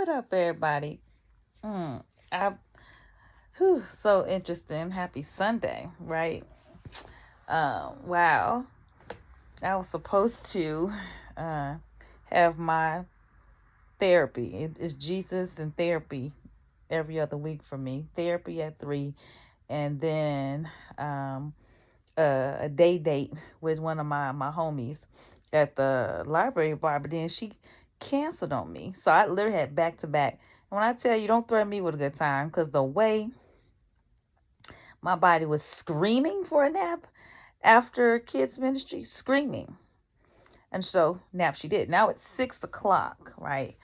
What up, everybody? I so interesting. Happy Sunday, right? Wow. I was supposed to uh have my therapy. It's Jesus and therapy every other week for me. Therapy at 3, and then a day date with one of my homies at the library bar. But then she canceled on me, so I literally had back to back. And when I tell you, don't threaten me with a good time, because the way my body was screaming for a nap after kids ministry, screaming. And so nap she did. Now it's 6 o'clock, right?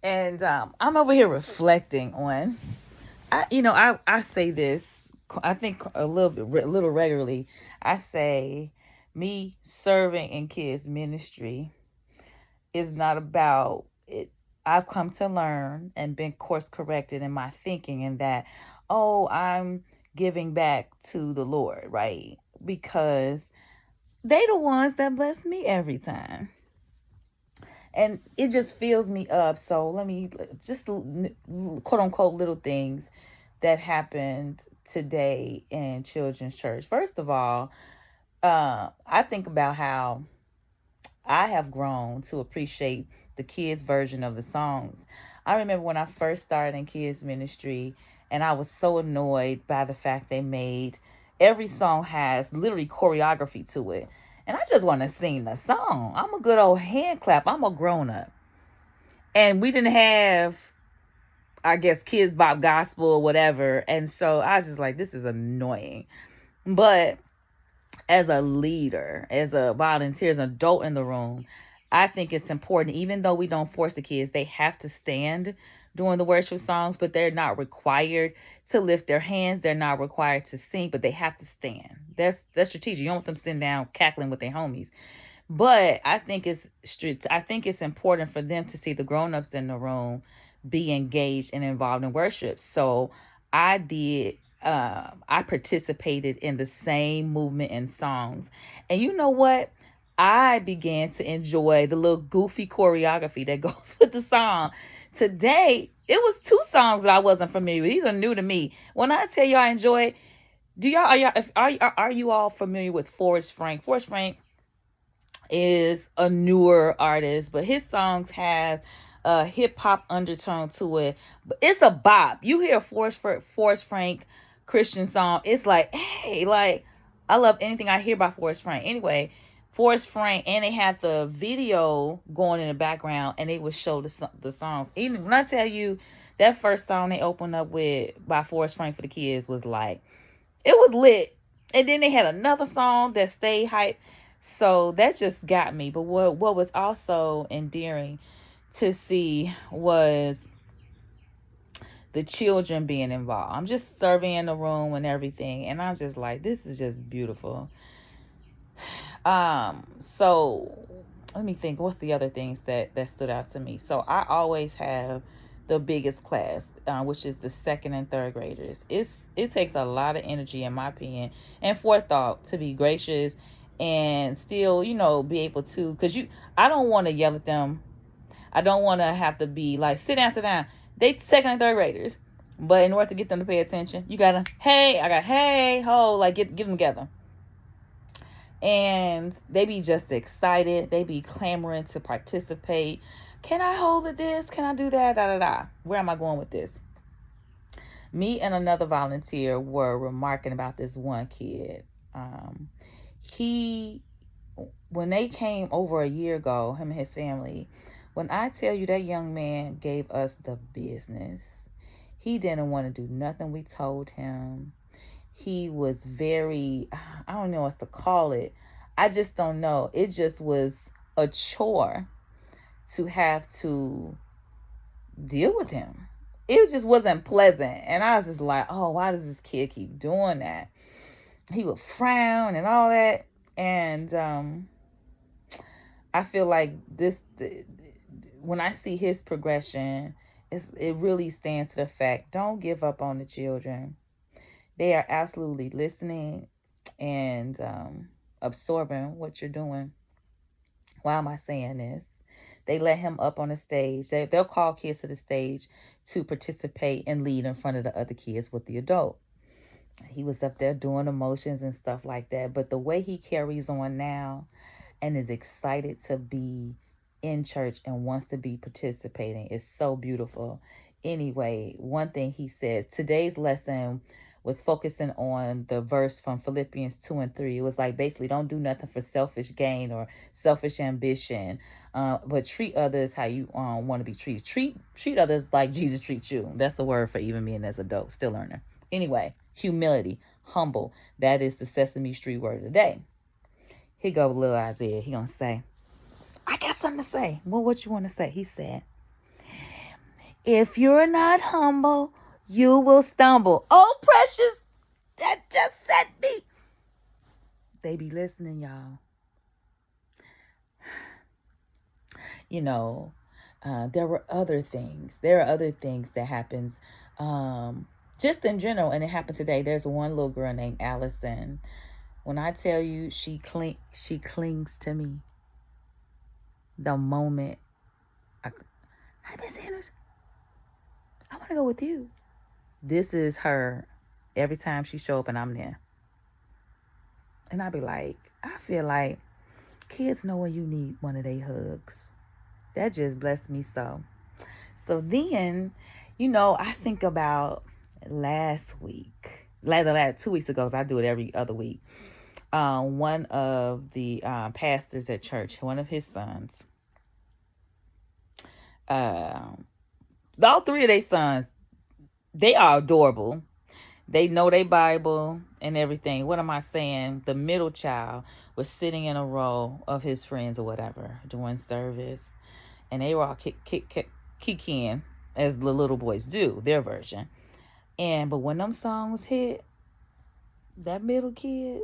And I'm over here reflecting on, I say this, I think a little regularly. I say, me serving in kids ministry is not about it. I've come to learn and been course corrected in my thinking, in that, oh, I'm giving back to the Lord, right? Because they the ones that bless me every time. And it just fills me up. So let me just, quote unquote, little things that happened today in children's church. First of all, I think about how I have grown to appreciate the kids' version of the songs. I remember when I first started in kids ministry, and I was so annoyed by the fact they made every song has literally choreography to it. And I just want to sing the song. I'm a good old hand clap. I'm a grown up. And we didn't have, I guess, Kids Bop Gospel or whatever. And so I was just like, this is annoying. But as a leader, as a volunteer, as an adult in the room, I think it's important, even though we don't force the kids, they have to stand during the worship songs, but they're not required to lift their hands. They're not required to sing, but they have to stand. That's strategic. You don't want them sitting down cackling with their homies. But I think it's important for them to see the grown-ups in the room be engaged and involved in worship. So I did. I participated in the same movement and songs, and you know what? I began to enjoy the little goofy choreography that goes with the song. Today, it was 2 songs that I wasn't familiar with. These are new to me. When I tell you I enjoy it, do y'all are you all familiar with Forrest Frank? Forrest Frank is a newer artist, but his songs have a hip hop undertone to it. But it's a bop. You hear a Forrest Frank Christian song, it's like, hey, like, I love anything I hear by Forrest Frank. Anyway, Forrest Frank, and they had the video going in the background, and they would show the songs. Even when I tell you, that first song they opened up with by Forrest Frank for the kids was like, it was lit. And then they had another song that stayed hype. So that just got me. But what was also endearing to see was the children being involved. I'm just surveying the room and everything, and I'm just like, this is just beautiful. So let me think, what's the other things that stood out to me? So I always have the biggest class, which is the 2nd and 3rd graders. It takes a lot of energy, in my opinion, and forethought to be gracious and still, be able to, because I don't want to yell at them. I don't want to have to be like, sit down, sit down. They 2nd and 3rd graders, but in order to get them to pay attention, you gotta, hey, ho, like, get them together. And they be just excited. They be clamoring to participate. Can I hold it this? Can I do that? Da, da, da. Where am I going with this? Me and another volunteer were remarking about this one kid. When they came over a year ago, him and his family, when I tell you that young man gave us the business, he didn't want to do nothing we told him. He was very, I don't know what to call it. I just don't know. It just was a chore to have to deal with him. It just wasn't pleasant. And I was just like, oh, why does this kid keep doing that? He would frown and all that. And I feel like when I see his progression, it really stands to the fact, don't give up on the children. They are absolutely listening and absorbing what you're doing. Why am I saying this? They let him up on the stage. They'll call kids to the stage to participate and lead in front of the other kids with the adult. He was up there doing emotions and stuff like that. But the way he carries on now and is excited to be in church and wants to be participating is so beautiful. Anyway, one thing he said, today's lesson was focusing on the verse from Philippians 2 and 3. It was like, basically, don't do nothing for selfish gain or selfish ambition, but treat others how you want to be treated. Treat others like Jesus treats you. That's the word for even being as adult, still learning. Anyway, humility, humble. That is the Sesame Street word of the day. Here go little Isaiah. He gonna say, I got something to say. Well, what you want to say? He said, if you're not humble, you will stumble. Oh, precious, that just set me. They be listening, y'all. You know, there were other things. There are other things that happens just in general, and it happened today. There's one little girl named Allison. When I tell you she clings to me the moment hi, Miss Sanders, I want to go with you. This is her every time she show up and I'm there. And I be like, I feel like kids know when you need one of their hugs. That just blessed me so. So then, you know, I think about last 2 weeks ago, so I do it every other week. One of the pastors at church, one of his sons, all three of their sons, they are adorable. They know their Bible and everything. What am I saying? The middle child was sitting in a row of his friends or whatever doing service, and they were all kicking as the little boys do, their version. But when them songs hit, that middle kid,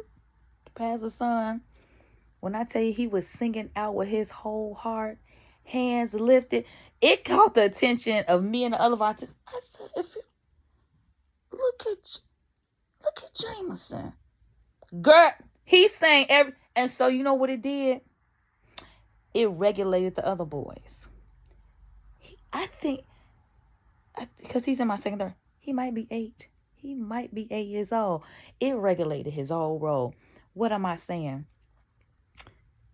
the pastor's son, when I tell you he was singing out with his whole heart, hands lifted, it caught the attention of me and the other artists. I said, look at Jameson. Girl, he sang and so you know what it did? It regulated the other boys. I think, because he's in my secondary, he might be 8. He might be 8 years old. It regulated his whole role. What am I saying?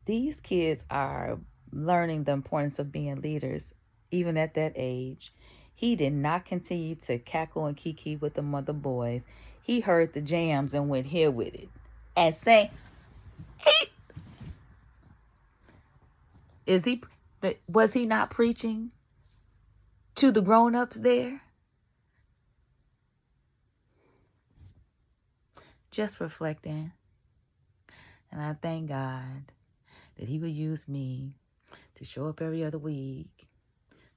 These kids are learning the importance of being leaders, even at that age. He did not continue to cackle and kiki with the other boys. He heard the jams and went here with it. And sang, was he not preaching to the grown-ups there? Just reflecting. And I thank God that he would use me to show up every other week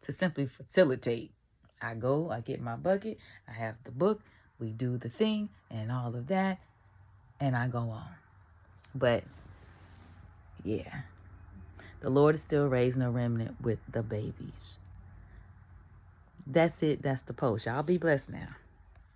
to simply facilitate. I go, I get my bucket, I have the book, we do the thing and all of that, and I go on. But yeah, the Lord is still raising a remnant with the babies. That's it. That's the post. Y'all be blessed now.